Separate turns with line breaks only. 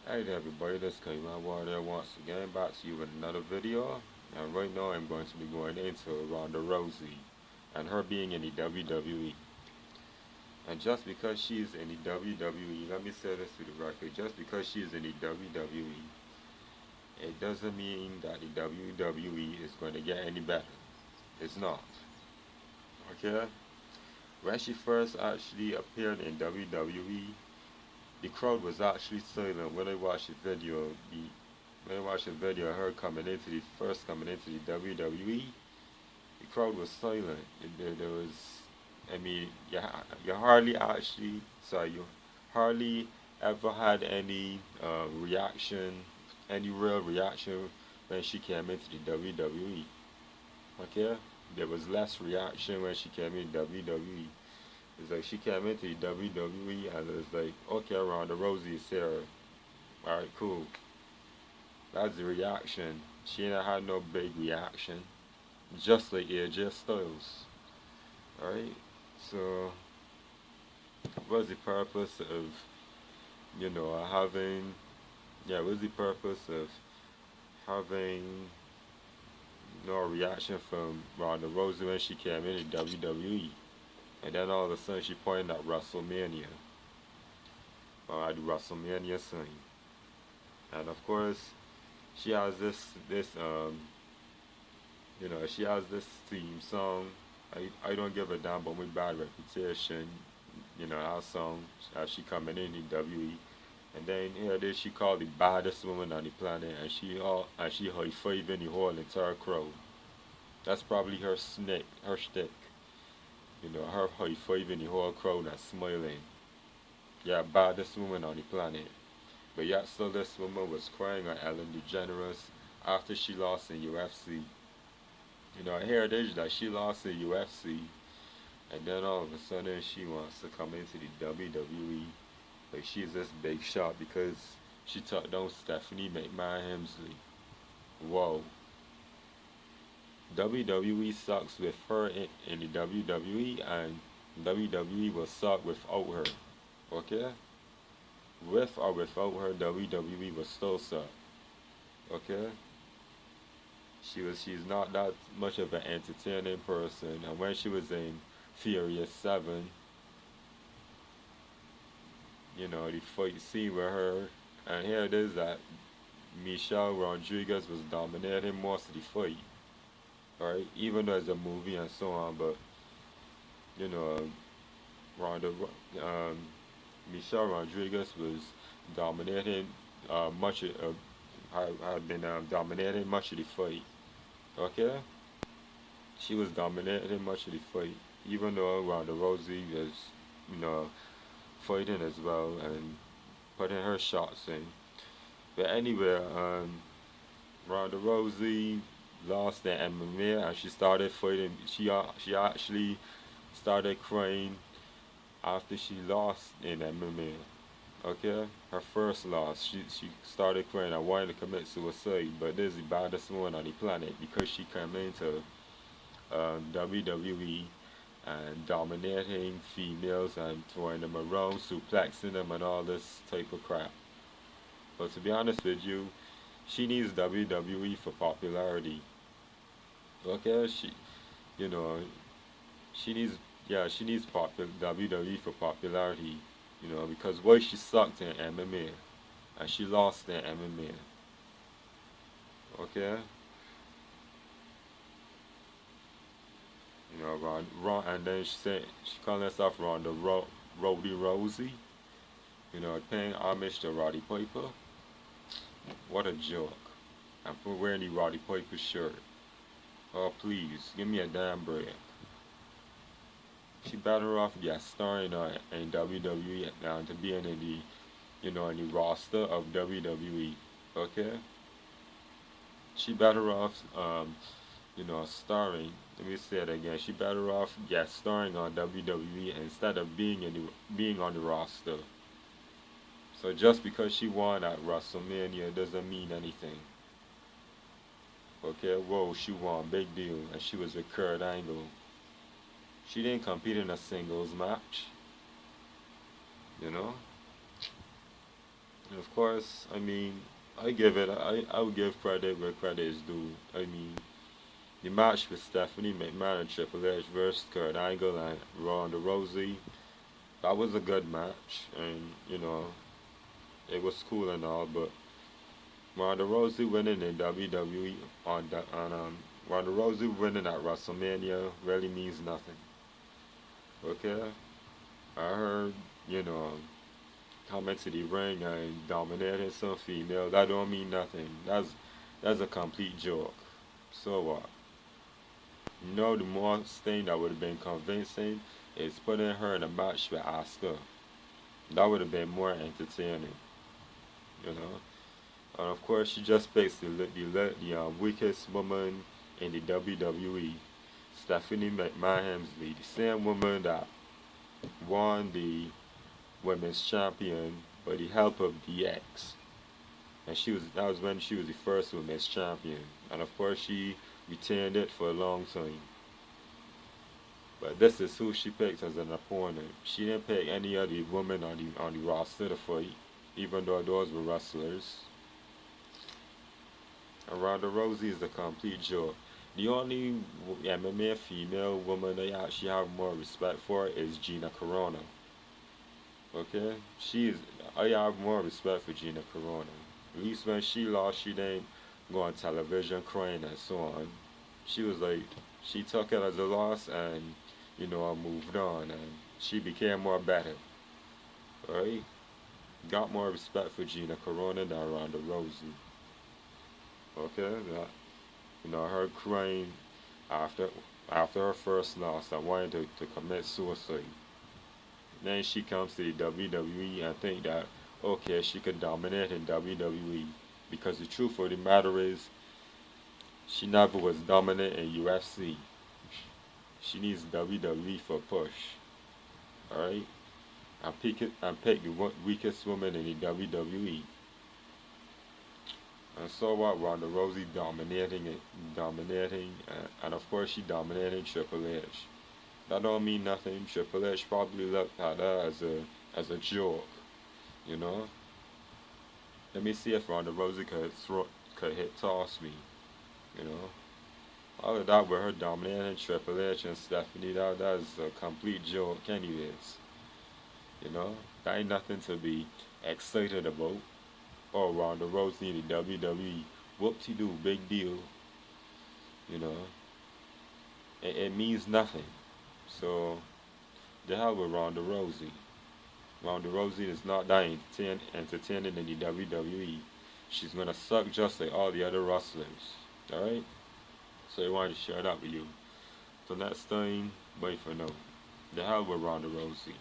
Hey there everybody, this is Kayman Warrior once again back to you with another video. And right now I'm going to be going into Ronda Rousey and her being in the WWE. And just because she is in the WWE, let me say this to the record, just because she is in the WWE, it doesn't mean that the WWE is going to get any better. It's not. Okay? When she first actually appeared in WWE, the crowd was actually silent when I watched the video. When I watched the video of her coming into the WWE, the crowd was silent. There was, I mean, you hardly actually, sorry, you hardly ever had any reaction, any real reaction when she came into the WWE. Okay, there was less reaction when she came in WWE. It's like she came into the WWE and it was like, okay, Ronda Rousey is here. Alright, cool. That's the reaction. She ain't had no big reaction. Just like AJ Styles. Alright? So, what's the purpose of, having, what's the purpose of having no reaction from Ronda Rousey when she came in the WWE? And then all of a sudden she pointed at WrestleMania. Or at the WrestleMania scene. And of course, she has she has this theme song. I don't give a damn about my bad reputation. Our song as she coming in WWE. And then here it is, she called the baddest woman on the planet, and she high fiving the whole entire crowd. That's probably her stick. Her high fiving the whole crowd and smiling. Yeah, baddest woman on the planet. But yet still this woman was crying on Ellen DeGeneres after she lost in UFC. Here it is that she lost in UFC, and then all of a sudden she wants to come into the WWE. Like she's this big shot because she took down Stephanie McMahon Hemsley. Whoa. WWE sucks with her in the WWE, and WWE will suck without her. Okay? With or without her, WWE will still suck. Okay? She's not that much of an entertaining person, and when she was in Furious 7, the fight scene with her, and here it is that Michelle Rodriguez was dominating most of the fight. Alright? Even though it's a movie and so on, but you know, Ronda, um, Michelle Rodriguez was dominating much of, had been dominating much of the fight. Okay, she was dominating much of the fight, even though Ronda Rousey was, you know, fighting as well and putting her shots in. But anyway, Ronda Rousey lost in MMA and she started fighting. She actually started crying after she lost in MMA. Okay, her first loss, she started crying. I wanted to commit suicide, but this is the baddest woman on the planet because she came into WWE and dominating females and throwing them around, suplexing them, and all this type of crap. But to be honest with you, she needs WWE for popularity. Okay, you know, she needs, she needs WWE for popularity. Because why she sucked in MMA and she lost in MMA. Okay, and then she called herself Roddy Rosie. Paying homage to Roddy Piper. What a joke! I'm wearing the Roddy Piper shirt. Oh please, give me a damn break. She better off get starring in WWE now to being in the in the roster of WWE. Okay, she better off starring. Let me say it again. She better off get starring on WWE instead of being on the roster. So just because she won at WrestleMania doesn't mean anything. Okay, whoa, she won, big deal, and she was with Kurt Angle. She didn't compete in a singles match, you know. of course, I mean, I would give credit where credit is due. I mean, the match with Stephanie McMahon and Triple H versus Kurt Angle and Ronda Rousey, that was a good match, and it was cool and all, but Ronda Rousey winning in WWE Ronda Rousey winning at WrestleMania really means nothing. Okay, I heard coming to the ring and dominating some female. That don't mean nothing. That's a complete joke. So what? The most thing that would have been convincing is putting her in a match with Asuka. That would have been more entertaining, you know. And of course, she just picks the weakest woman in the WWE, Stephanie McMahon, the same woman that won the women's champion by the help of DX. And that was when she was the first women's champion. And of course, she retained it for a long time. But this is who she picked as an opponent. She didn't pick any other woman on the roster to fight, even though those were wrestlers. And Ronda Rousey is a complete joke. The only MMA female woman I actually have more respect for is Gina Carano. Okay? I have more respect for Gina Carano. At least when she lost, she didn't go on television crying and so on. She was like, she took it as a loss and, moved on and she became more better. Right? Got more respect for Gina Carano than Ronda Rousey. Okay? Her crying after her first loss and wanting to commit suicide. Then she comes to the WWE and think that, okay, she could dominate in WWE. Because the truth of the matter is, she never was dominant in UFC. She needs WWE for a push. Alright? And pick the weakest woman in the WWE. And so what? Ronda Rousey dominating, and of course she dominated Triple H. That don't mean nothing. Triple H probably looked at her as a joke, Let me see if Ronda Rousey could hit toss me, All of that with her dominating Triple H and Stephanie, that's a complete joke anyways, That ain't nothing to be excited about. Oh, Ronda Rousey in the WWE, whoop-de-doo, big deal, It means nothing. So, the hell with Ronda Rousey. Ronda Rousey is not that entertaining in the WWE. She's gonna suck just like all the other wrestlers. Alright? So I wanted to share that with you. So next time, bye for now. The hell with Ronda Rousey.